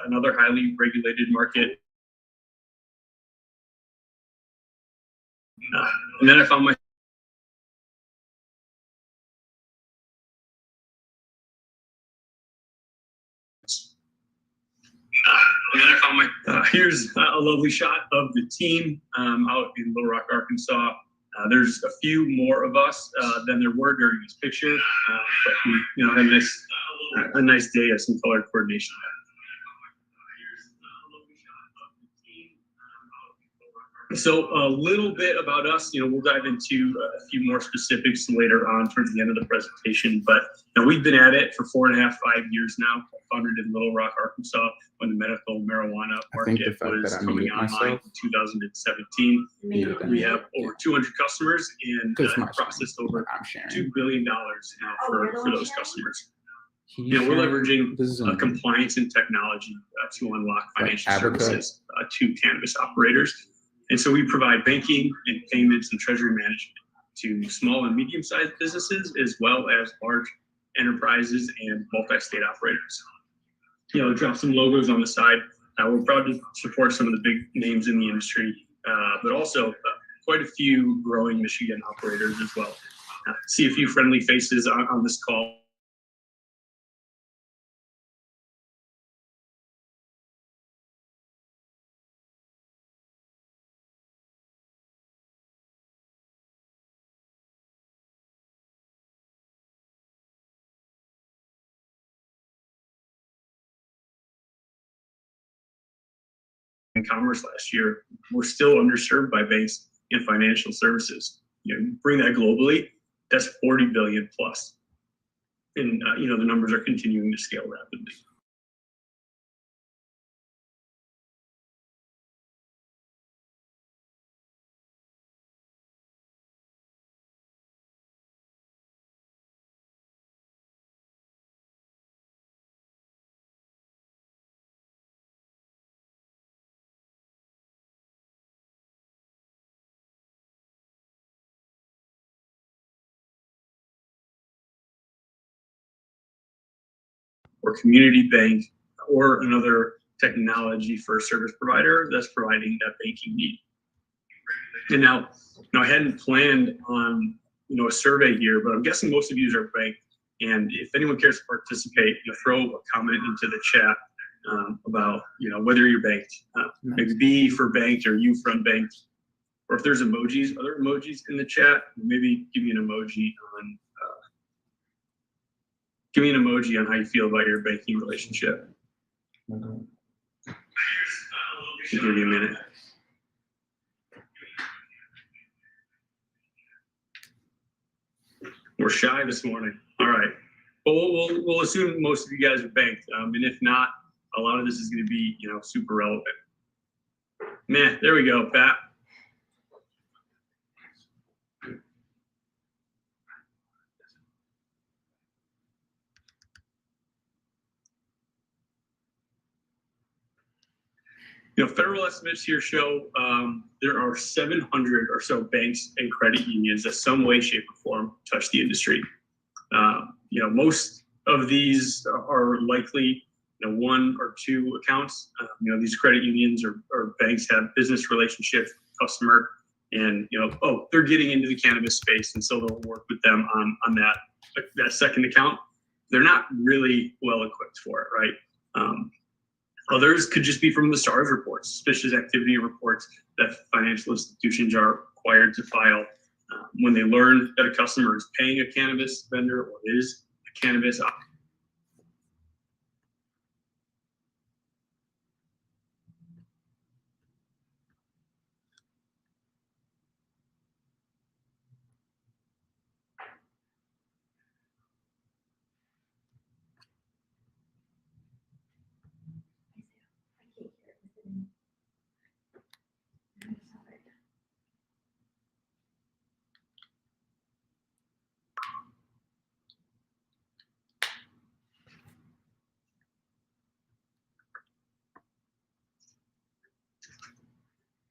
Another highly regulated market. And then I found here's a lovely shot of the team out in Little Rock, Arkansas. There's a few more of us than there were during this picture, but we had a nice day of some color coordination. So a little bit about us, we'll dive into a few more specifics later on towards the end of the presentation, but we've been at it for 4.5, 5 years now, founded in Little Rock, Arkansas, when the medical marijuana market was coming online in 2017. We have over 200 customers and processed over $2 billion now for those customers. We're leveraging compliance and technology to unlock financial services to cannabis operators. And so we provide banking and payments and treasury management to small and medium-sized businesses, as well as large enterprises and multi-state operators. Drop some logos on the side. We're proud to support some of the big names in the industry, but also quite a few growing Michigan operators as well. See a few friendly faces on this call. In commerce last year, we're still underserved by banks and financial services. Bring that globally, that's 40 billion plus. And the numbers are continuing to scale rapidly. Or community bank, or another technology for a service provider that's providing that banking need. And now I hadn't planned on a survey here, but I'm guessing most of you are banked. And if anyone cares to participate, throw a comment into the chat about whether you're banked. Maybe B for banked or U for unbanked. Or if there's emojis, other emojis in the chat, maybe give me an emoji on. Give me an emoji on how you feel about your banking relationship. I'll give you a minute. We're shy this morning. All right. Well, we'll assume most of you guys are banked. And if not, a lot of this is going to be, super relevant. There we go, Pat. Federal estimates here show there are 700 or so banks and credit unions that some way, shape, or form touch the industry. Most of these are likely one or two accounts. These credit unions or banks have business relationships with the customer, and they're getting into the cannabis space, and so they'll work with them on that second account. They're not really well equipped for it, right? Others could just be from the SARS reports, suspicious activity reports that financial institutions are required to file when they learn that a customer is paying a cannabis vendor or is a cannabis operator.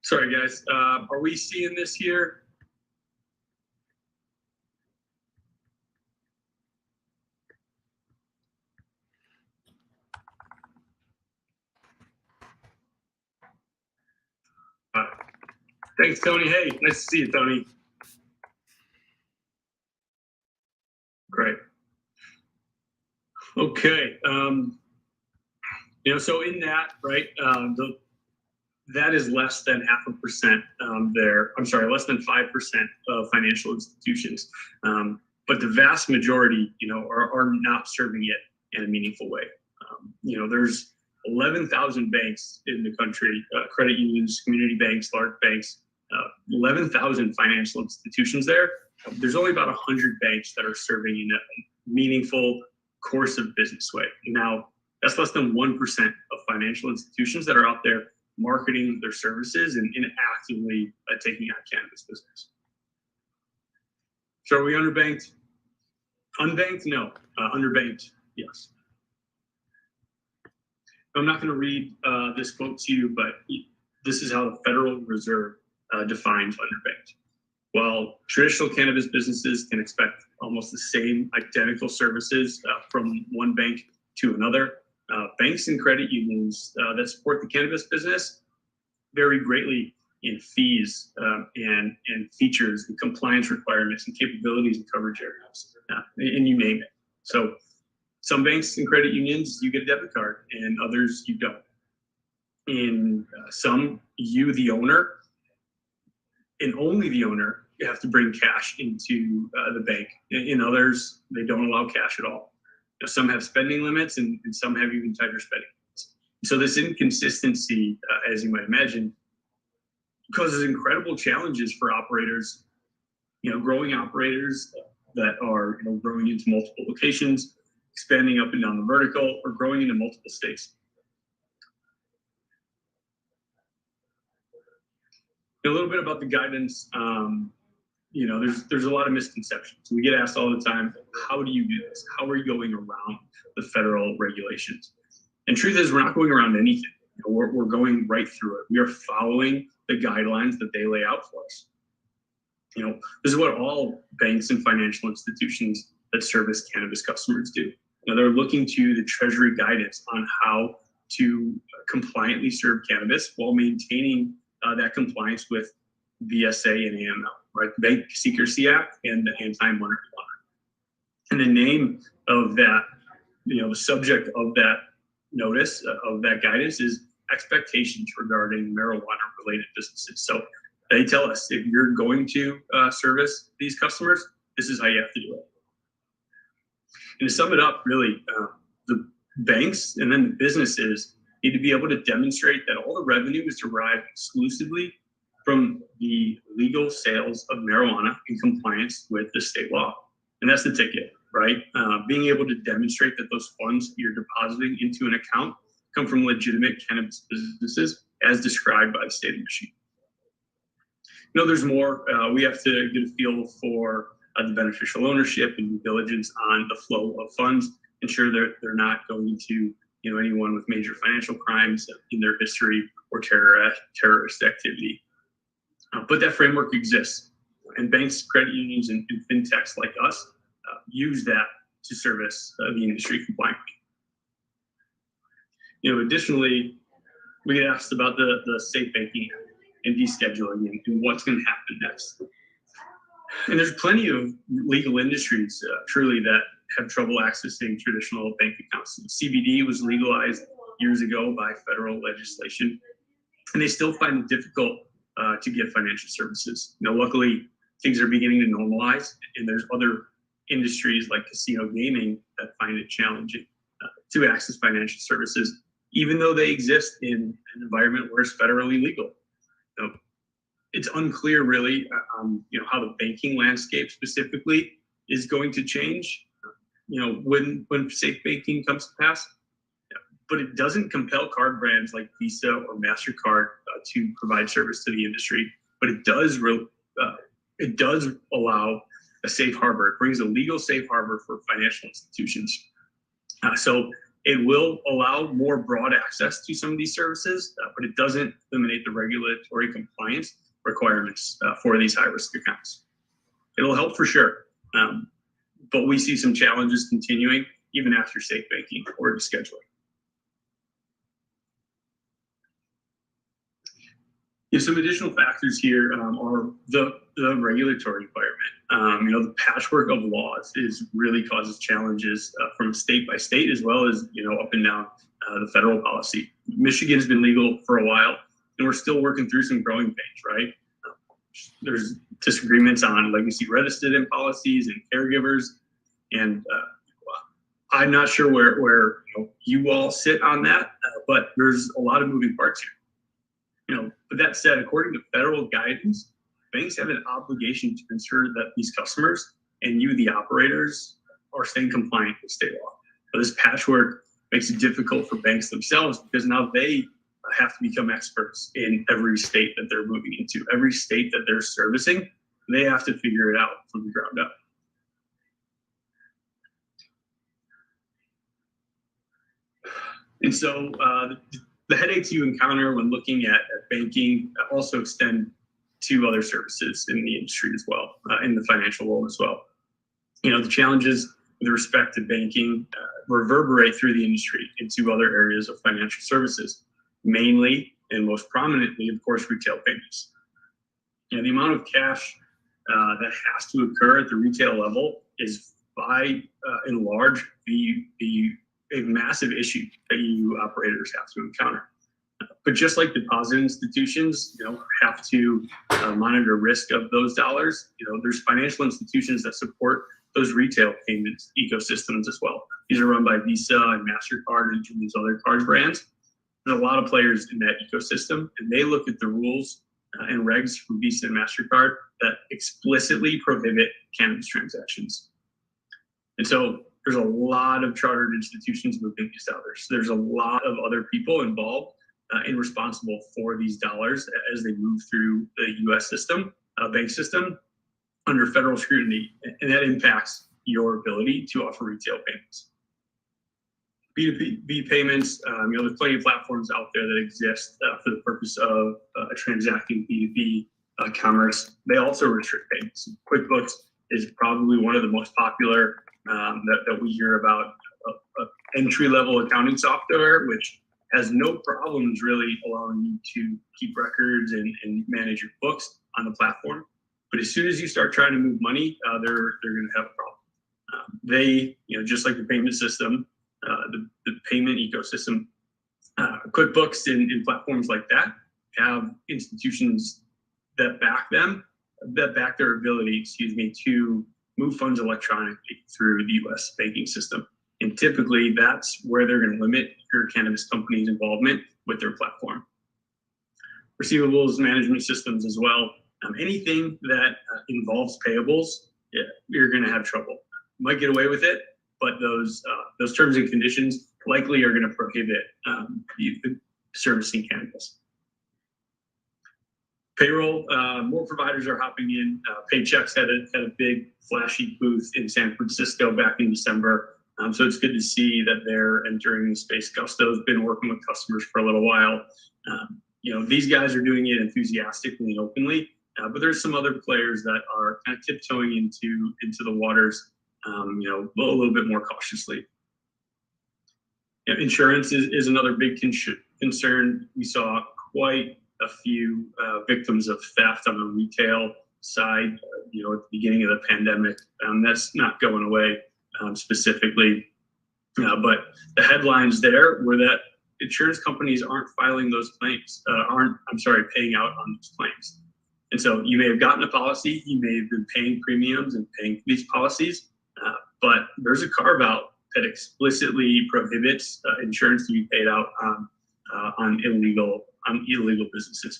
Sorry, guys. Are we seeing this here? Thanks, Tony. Hey, nice to see you, Tony. Great. Okay. So in that, right, that is less than 0.5% there. I'm sorry, less than 5% of financial institutions. But the vast majority, are not serving it in a meaningful way. There's 11,000 banks in the country, credit unions, community banks, large banks, 11,000 financial institutions there. There's only about 100 banks that are serving in a meaningful course of business way. Now, that's less than 1% of financial institutions that are out there marketing their services and actively taking on cannabis business. So are we underbanked? Unbanked? No. Underbanked? Yes. I'm not going to read this quote to you, but this is how the Federal Reserve defines underbanked. While traditional cannabis businesses can expect almost the same identical services from one bank to another, banks and credit unions that support the cannabis business vary greatly in fees and features and compliance requirements and capabilities and coverage areas, and you name it. So some banks and credit unions, you get a debit card, and others you don't. In some, you, the owner, and only the owner, you have to bring cash into the bank. In others, they don't allow cash at all. Some have spending limits, and some have even tighter spending limits. So this inconsistency, as you might imagine, causes incredible challenges for operators, growing operators that are growing into multiple locations, expanding up and down the vertical, or growing into multiple states. A little bit about the guidance. There's a lot of misconceptions. We get asked all the time, how do you do this? How are you going around the federal regulations? And truth is, we're not going around anything. We're going right through it. We are following the guidelines that they lay out for us. This is what all banks and financial institutions that service cannabis customers do. They're looking to the Treasury guidance on how to compliantly serve cannabis while maintaining that compliance with BSA and AML, right? The Bank Secrecy Act and the Anti-Money Laundering. And the name of that, the subject of that notice, of that guidance, is expectations regarding marijuana-related businesses. So they tell us, if you're going to service these customers, this is how you have to do it. And to sum it up, really, the banks and then the businesses need to be able to demonstrate that all the revenue is derived exclusively from the legal sales of marijuana in compliance with the state law. And that's the ticket, right? Being able to demonstrate that those funds you're depositing into an account come from legitimate cannabis businesses as described by the state of Michigan. There's more. We have to get a feel for the beneficial ownership and due diligence on the flow of funds, ensure that they're not going to anyone with major financial crimes in their history or terrorist activity. But that framework exists, and banks, credit unions, and fintechs like us use that to service the industry compliantly. Additionally, we get asked about the Safe Banking Act and descheduling and what's going to happen next. And there's plenty of legal industries, truly, that have trouble accessing traditional bank accounts. CBD was legalized years ago by federal legislation, and they still find it difficult to get financial services. Luckily, things are beginning to normalize, and there's other industries like casino gaming that find it challenging to access financial services, even though they exist in an environment where it's federally legal. It's unclear, really, how the banking landscape specifically is going to change, when safe banking comes to pass. But it doesn't compel card brands like Visa or MasterCard to provide service to the industry. But it does allow a safe harbor. It brings a legal safe harbor for financial institutions. So It will allow more broad access to some of these services, but it doesn't eliminate the regulatory compliance requirements for these high-risk accounts. It'll help for sure, but we see some challenges continuing even after safe banking or descheduling. Some additional factors here are the regulatory environment. The patchwork of laws really causes challenges from state by state, as well as up and down the federal policy. Michigan has been legal for a while, and we're still working through some growing pains. Right? There's disagreements on legacy resident policies and caregivers, and I'm not sure where you all sit on that, but there's a lot of moving parts here. But that said, according to federal guidance, banks have an obligation to ensure that these customers and you, the operators, are staying compliant with state law. But this patchwork makes it difficult for banks themselves because now they have to become experts in every state that they're moving into, every state that they're servicing. They have to figure it out from the ground up. And so the headaches you encounter when looking at banking also extend to other services in the industry as well, in the financial world as well. The challenges with respect to banking reverberate through the industry into other areas of financial services, mainly and most prominently, of course, retail payments. The amount of cash that has to occur at the retail level is by and large a massive issue that you operators have to encounter. But just like deposit institutions, have to monitor risk of those dollars, there's financial institutions that support those retail payments ecosystems as well. These are run by Visa and MasterCard and these other card brands. There's a lot of players in that ecosystem, and they look at the rules and regs from Visa and MasterCard that explicitly prohibit cannabis transactions. And so there's a lot of chartered institutions moving these dollars. There's a lot of other people involved and responsible for these dollars as they move through the U.S. system, bank system, under federal scrutiny, and that impacts your ability to offer retail payments. B2B payments, there's plenty of platforms out there that exist for the purpose of transacting B2B commerce. They also restrict payments. QuickBooks is probably one of the most popular that we hear about, entry-level accounting software, which has no problems really allowing you to keep records and manage your books on the platform. But as soon as you start trying to move money, they're going to have a problem. They, just like the payment system, the payment ecosystem, QuickBooks and platforms like that have institutions that back them, that back their ability, to move funds electronically through the U.S. banking system. And typically that's where they're going to limit your cannabis company's involvement with their platform. Receivables management systems as well. Anything that involves payables, you're going to have trouble. You might get away with it, but those terms and conditions likely are going to prohibit servicing cannabis. Payroll, more providers are hopping in. Paychecks had a big flashy booth in San Francisco back in December. So it's good to see that they're entering the space. Gusto's been working with customers for a little while. These guys are doing it enthusiastically and openly, but there's some other players that are kind of tiptoeing into the waters, a little bit more cautiously. Insurance is another big concern. We saw quite a few victims of theft on the retail side, at the beginning of the pandemic. That's not going away specifically. But the headlines there were that insurance companies aren't filing those claims, paying out on those claims. And so you may have gotten a policy, you may have been paying premiums and paying for these policies, but there's a carve out that explicitly prohibits insurance to be paid out on illegal businesses.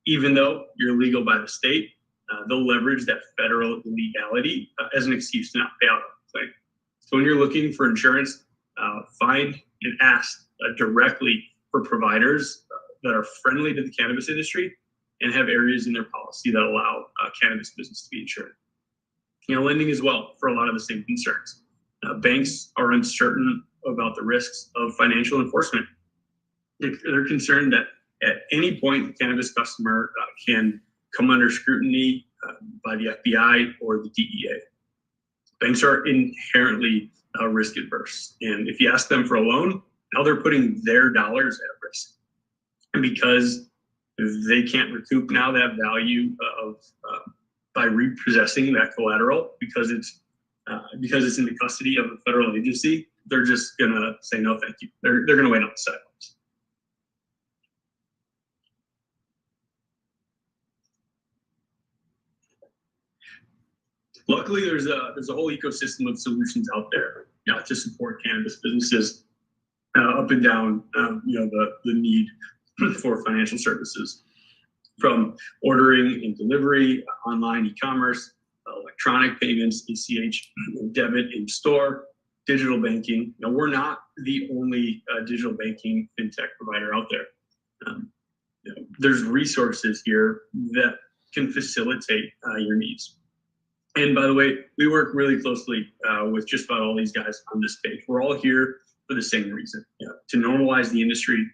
Even though you're legal by the state, they'll leverage that federal illegality as an excuse to not pay out on the claim. So when you're looking for insurance, find and ask directly for providers that are friendly to the cannabis industry and have areas in their policy that allow cannabis business to be insured. Lending as well for a lot of the same concerns. Banks are uncertain about the risks of financial enforcement. They're concerned that at any point, the cannabis customer can come under scrutiny by the FBI or the DEA. Banks are inherently risk adverse. And if you ask them for a loan, now they're putting their dollars at risk. And because they can't recoup now that value of by repossessing that collateral because it's in the custody of a federal agency, they're just gonna say no, thank you. They're gonna wait on the sidelines. Luckily, there's a whole ecosystem of solutions out there to support cannabis businesses up and down the need for financial services, from ordering and delivery, online e-commerce, electronic payments, ACH, debit in store, digital banking. Now, we're not the only digital banking fintech provider out there. There's resources here that can facilitate your needs. And by the way, we work really closely with just about all these guys on this page. We're all here for the same reason, to normalize the industry,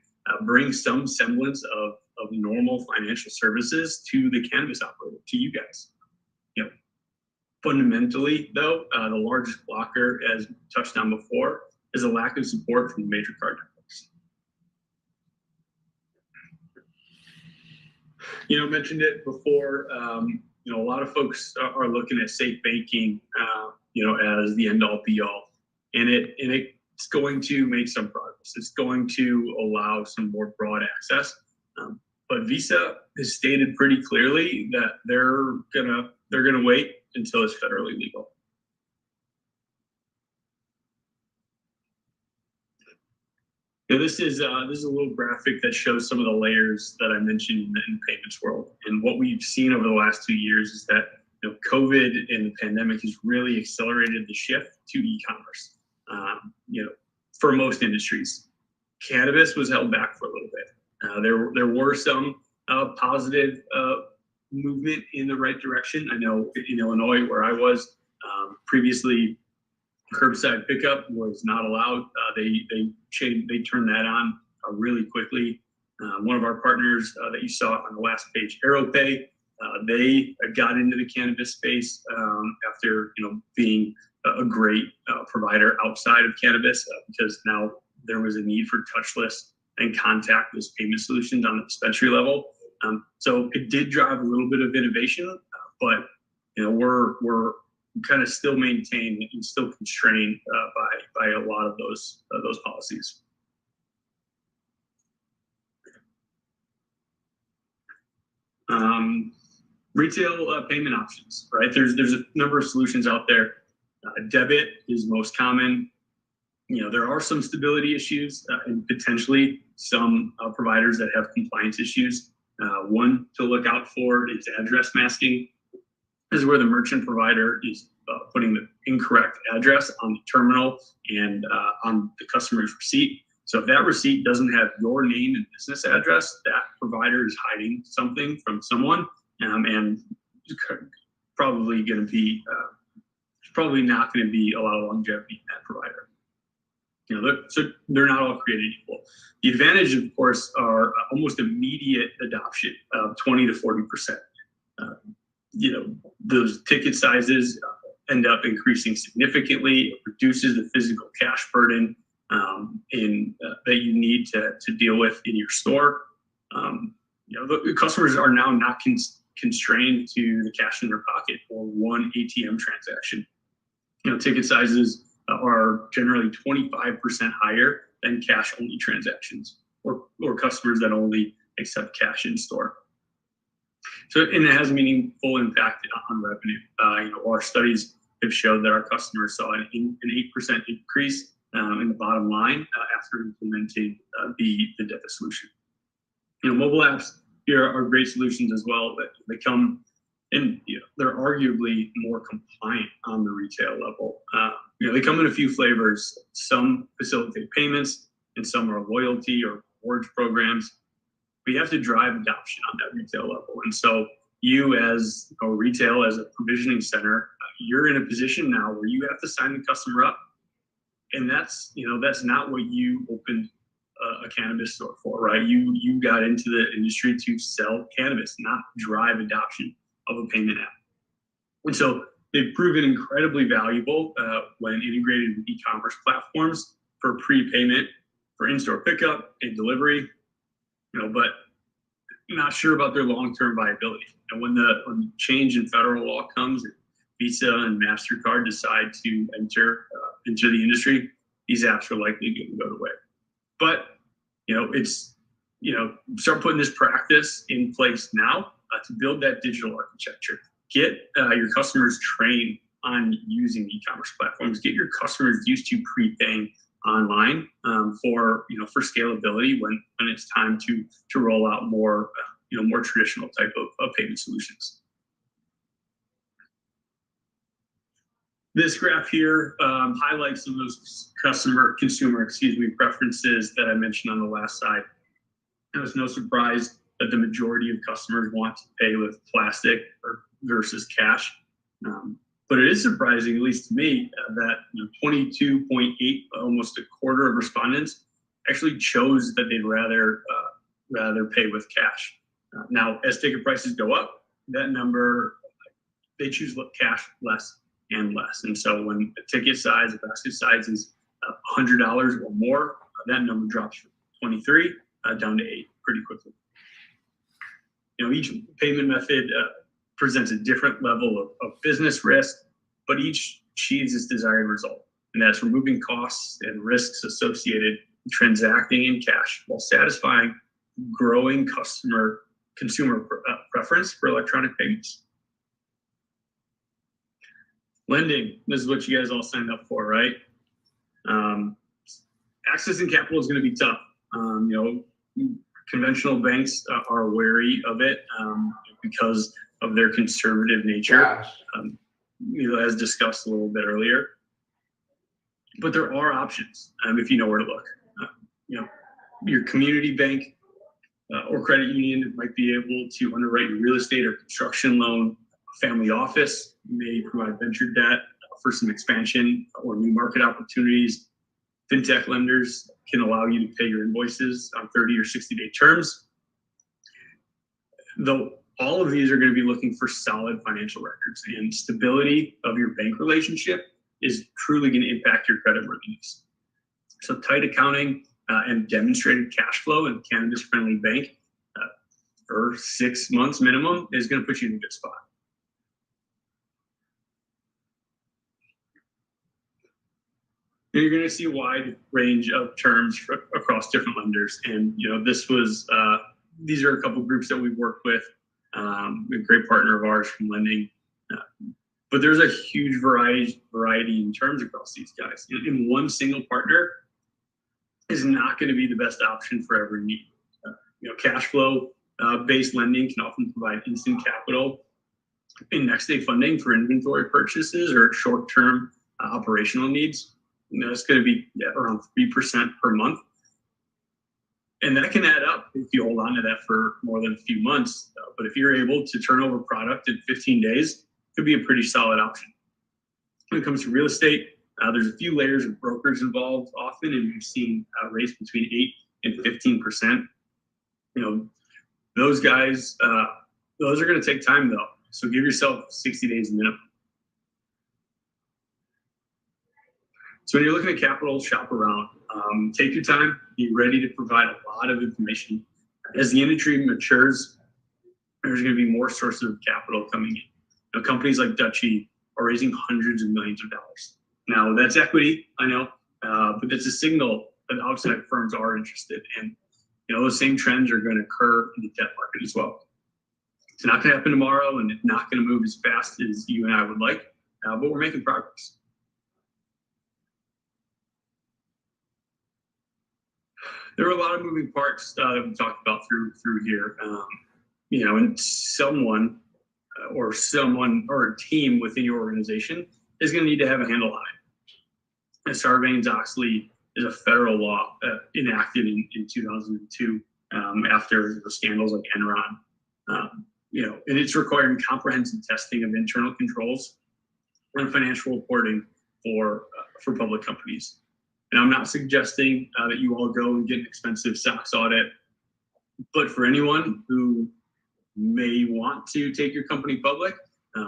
bring some semblance of normal financial services to the cannabis operator, to you guys. Fundamentally, though, the largest blocker, as touched on before, is a lack of support from the major card networks. Mentioned it before. A lot of folks are looking at safe banking, as the end-all, be-all, and it's going to make some progress. It's going to allow some more broad access, but Visa has stated pretty clearly that they're gonna wait until it's federally legal. This is a little graphic that shows some of the layers that I mentioned in the payments world. And what we've seen over the last 2 years is that COVID and the pandemic has really accelerated the shift to e-commerce. For most industries, cannabis was held back for a little bit. There were some positive movement in the right direction. I know in Illinois, where I was previously, curbside pickup was not allowed. They turned that on really quickly. One of our partners that you saw on the last page, AeroPay, they got into the cannabis space after being a great provider outside of cannabis because now there was a need for touchless and contactless payment solutions on the dispensary level. So it did drive a little bit of innovation, but we're kind of still maintained and still constrained by a lot of those policies. Retail payment options, right? There's a number of solutions out there. Debit is most common. There are some stability issues and potentially some providers that have compliance issues. One to look out for is address masking. This is where the merchant provider is putting the incorrect address on the terminal and on the customer's receipt. So if that receipt doesn't have your name and business address, that provider is hiding something from someone, and probably going to be probably not going to be a lot of longevity in that provider. So they're not all created equal. The advantage, of course, are almost immediate adoption of 20 to 40%. Those ticket sizes end up increasing significantly. It reduces the physical cash burden that you need to deal with in your store. The customers are now not constrained to the cash in their pocket or one ATM transaction. Ticket sizes are generally 25% higher than cash-only transactions or customers that only accept cash in store. So, and it has meaningful impact on revenue. Our studies have showed that our customers saw an 8% increase in the bottom line after implementing the debit solution. Mobile apps here are great solutions as well, but they come and they're arguably more compliant on the retail level. They come in a few flavors. Some facilitate payments, and some are loyalty or rewards programs. But you have to drive adoption on that retail level. And so you as a retail, as a provisioning center, you're in a position now where you have to sign the customer up And that's not what you opened a cannabis store for, right? You got into the industry to sell cannabis, not drive adoption of a payment app. And so they've proven incredibly valuable when integrated with e-commerce platforms for prepayment, for in-store pickup and delivery, but not sure about their long-term viability. And when the change in federal law comes, and Visa and MasterCard decide to enter into the industry, these apps are likely going to go away. But start putting this practice in place now to build that digital architecture. Get your customers trained on using e-commerce platforms. Get your customers used to prepaying online for scalability when it's time to roll out more more traditional type of payment solutions. This graph here highlights some of those consumer preferences that I mentioned on the last slide. It was no surprise that the majority of customers want to pay with plastic versus cash. But it is surprising, at least to me, that 22.8, almost a quarter of respondents actually chose that they'd rather pay with cash. Now, as ticket prices go up, that number, they choose cash less and less. And so when a ticket size, a basket size is $100 or more, that number drops from 23 down to 8 pretty quickly. Each payment method presents a different level of business risk, but each achieves its desired result. And that's removing costs and risks associated with transacting in cash while satisfying growing consumer preference for electronic payments. Lending, this is what you guys all signed up for, right? Accessing capital is going to be tough. Conventional banks are wary of it because of their conservative nature, as discussed a little bit earlier. But there are options if you know where to look. Your community bank or credit union might be able to underwrite your real estate or construction loan. Family office may provide venture debt for some expansion or new market opportunities. Fintech lenders can allow you to pay your invoices on 30 or 60-day terms. Though all of these are going to be looking for solid financial records, and stability of your bank relationship is truly going to impact your creditworthiness. So tight accounting and demonstrated cash flow in a cannabis-friendly bank for 6 months minimum is going to put you in a good spot. And you're going to see a wide range of terms across different lenders. And these are a couple of groups that we've worked with. A great partner of ours from lending. But there's a huge variety in terms across these guys. And one single partner is not going to be the best option for every need. Cash flow based lending can often provide instant capital and next day funding for inventory purchases or short-term operational needs. It's going to be around 3% per month. And that can add up if you hold on to that for more than a few months. But if you're able to turn over product in 15 days, it could be a pretty solid option. When it comes to real estate, there's a few layers of brokers involved often, and we've seen rates between 8 and 15%. Those guys, those are going to take time though. So give yourself 60 days minimum. So when you're looking at capital, shop around. Take your time. Be ready to provide a lot of information. As the industry matures, there's going to be more sources of capital coming in. Companies like Dutchie are raising hundreds of millions of dollars. Now, that's equity, I know, but it's a signal that outside firms are interested. And those same trends are going to occur in the debt market as well. It's not going to happen tomorrow, and it's not going to move as fast as you and I would like, but we're making progress. There are a lot of moving parts that we talked about through here. And someone or a team within your organization is going to need to have a handle on it. And Sarbanes-Oxley is a federal law enacted in 2002 after the scandals like Enron. And it's requiring comprehensive testing of internal controls and financial reporting for public companies. And I'm not suggesting that you all go and get an expensive SOX audit, but for anyone who may want to take your company public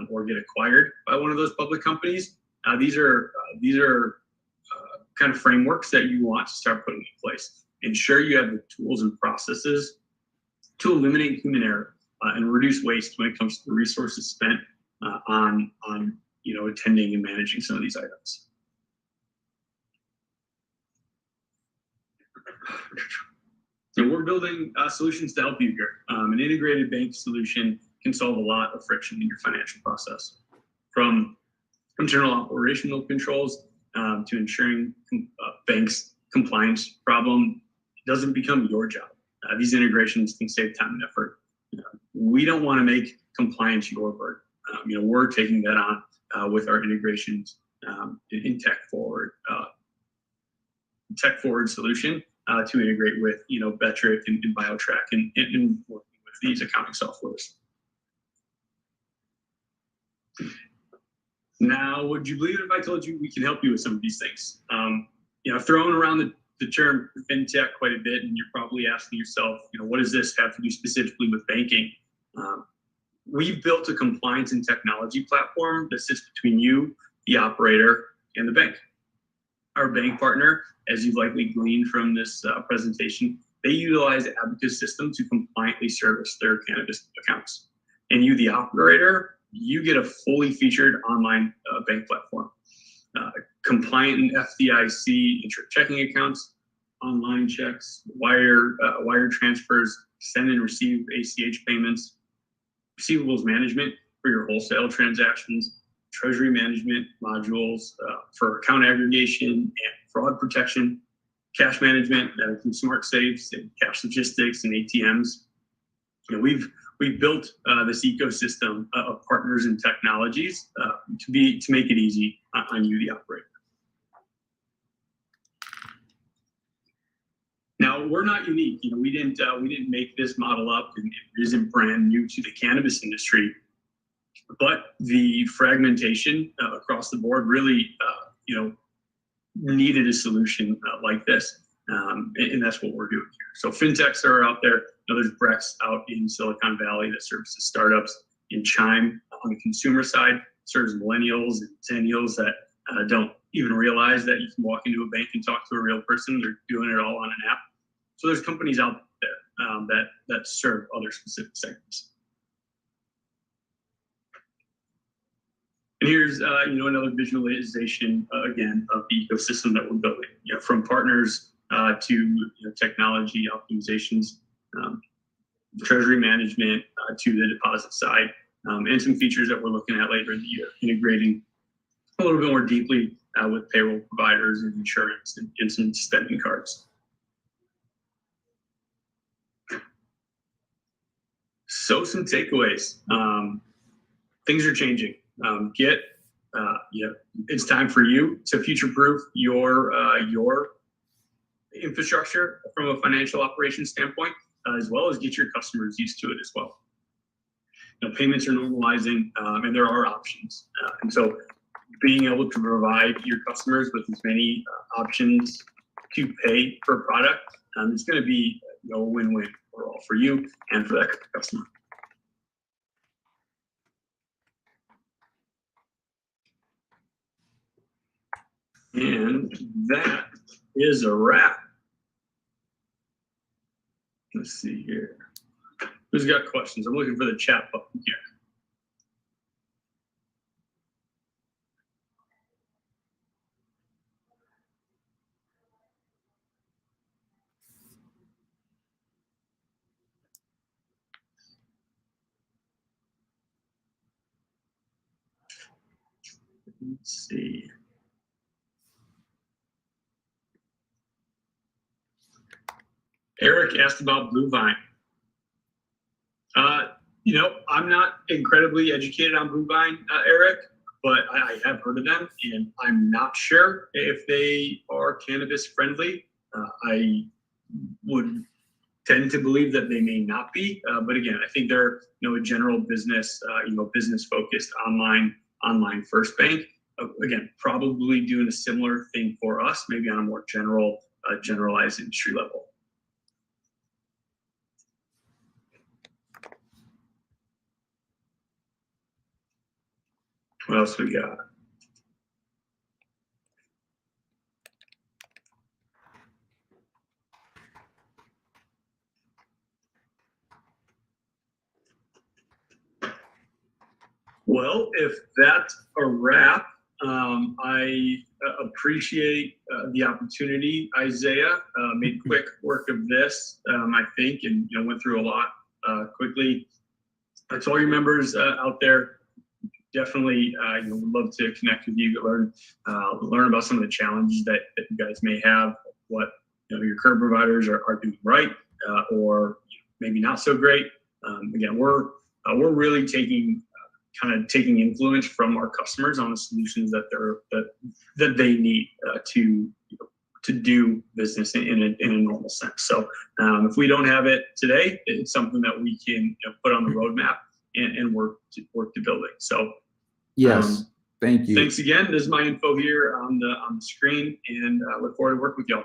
or get acquired by one of those public companies, these are kind of frameworks that you want to start putting in place. Ensure you have the tools and processes to eliminate human error and reduce waste when it comes to the resources spent on attending and managing some of these items. And we're building solutions to help you here. An integrated bank solution can solve a lot of friction in your financial process, from internal operational controls to ensuring banks' compliance problem doesn't become your job. These integrations can save time and effort. We don't want to make compliance your burden. We're taking that on with our integrations in tech forward solution to integrate with Betric and BioTrack and working with these accounting softwares. Now, would you believe it if I told you we can help you with some of these things? I've thrown around the term fintech quite a bit, and you're probably asking yourself, what does this have to do specifically with banking? We've built a compliance and technology platform that sits between you, the operator, and the bank. Our bank partner, as you've likely gleaned from this presentation, they utilize Abaca's system to compliantly service their cannabis accounts. And you, the operator, you get a fully featured online bank platform. Compliant and FDIC checking accounts, online checks, wire transfers, send and receive ACH payments, receivables management for your wholesale transactions, treasury management modules for account aggregation and fraud protection, cash management that includes smart safes and cash logistics and ATMs. We've built this ecosystem of partners and technologies to make it easy on you, the operator. Now, we're not unique. We didn't make this model up, and it isn't brand new to the cannabis industry. But the fragmentation across the board really, needed a solution like this, and that's what we're doing here. So fintechs are out there. There's Brex out in Silicon Valley that services startups. In Chime on the consumer side serves millennials and centennials that don't even realize that you can walk into a bank and talk to a real person. They're doing it all on an app. So there's companies out there that serve other specific segments. And here's another visualization again of the ecosystem that we're building. From partners to technology optimizations, treasury management to the deposit side, and some features that we're looking at later in the year, integrating a little bit more deeply with payroll providers and insurance and some spending cards. So some takeaways. Things are changing. It's time for you to future-proof your infrastructure from a financial operations standpoint, as well as get your customers used to it as well. Payments are normalizing, and there are options, and so being able to provide your customers with as many options to pay for a product, it's going to be a win-win overall for you and for that customer. And that is a wrap. Let's see here. Who's got questions? I'm looking for the chat button here. Let's see. Eric asked about Blue Vine. I'm not incredibly educated on Blue Vine, Eric, but I have heard of them, and I'm not sure if they are cannabis friendly. I would tend to believe that they may not be, but again, I think they're a general business, business focused online first bank. again, probably doing a similar thing for us, maybe on a more generalized industry level. What else we got? Well, if that's a wrap, I appreciate the opportunity. Isaiah made quick work of this, I think, and went through a lot quickly. To all your members out there, definitely would love to connect with you, learn about some of the challenges that you guys may have, what your current providers are doing right, or maybe not so great. Again, we're really taking influence from our customers on the solutions that they need to do business in a normal sense. So if we don't have it today, it's something that we can put on the roadmap and work to build it. So yes, thank you. Thanks again. There's my info here on the screen, and I look forward to working with y'all.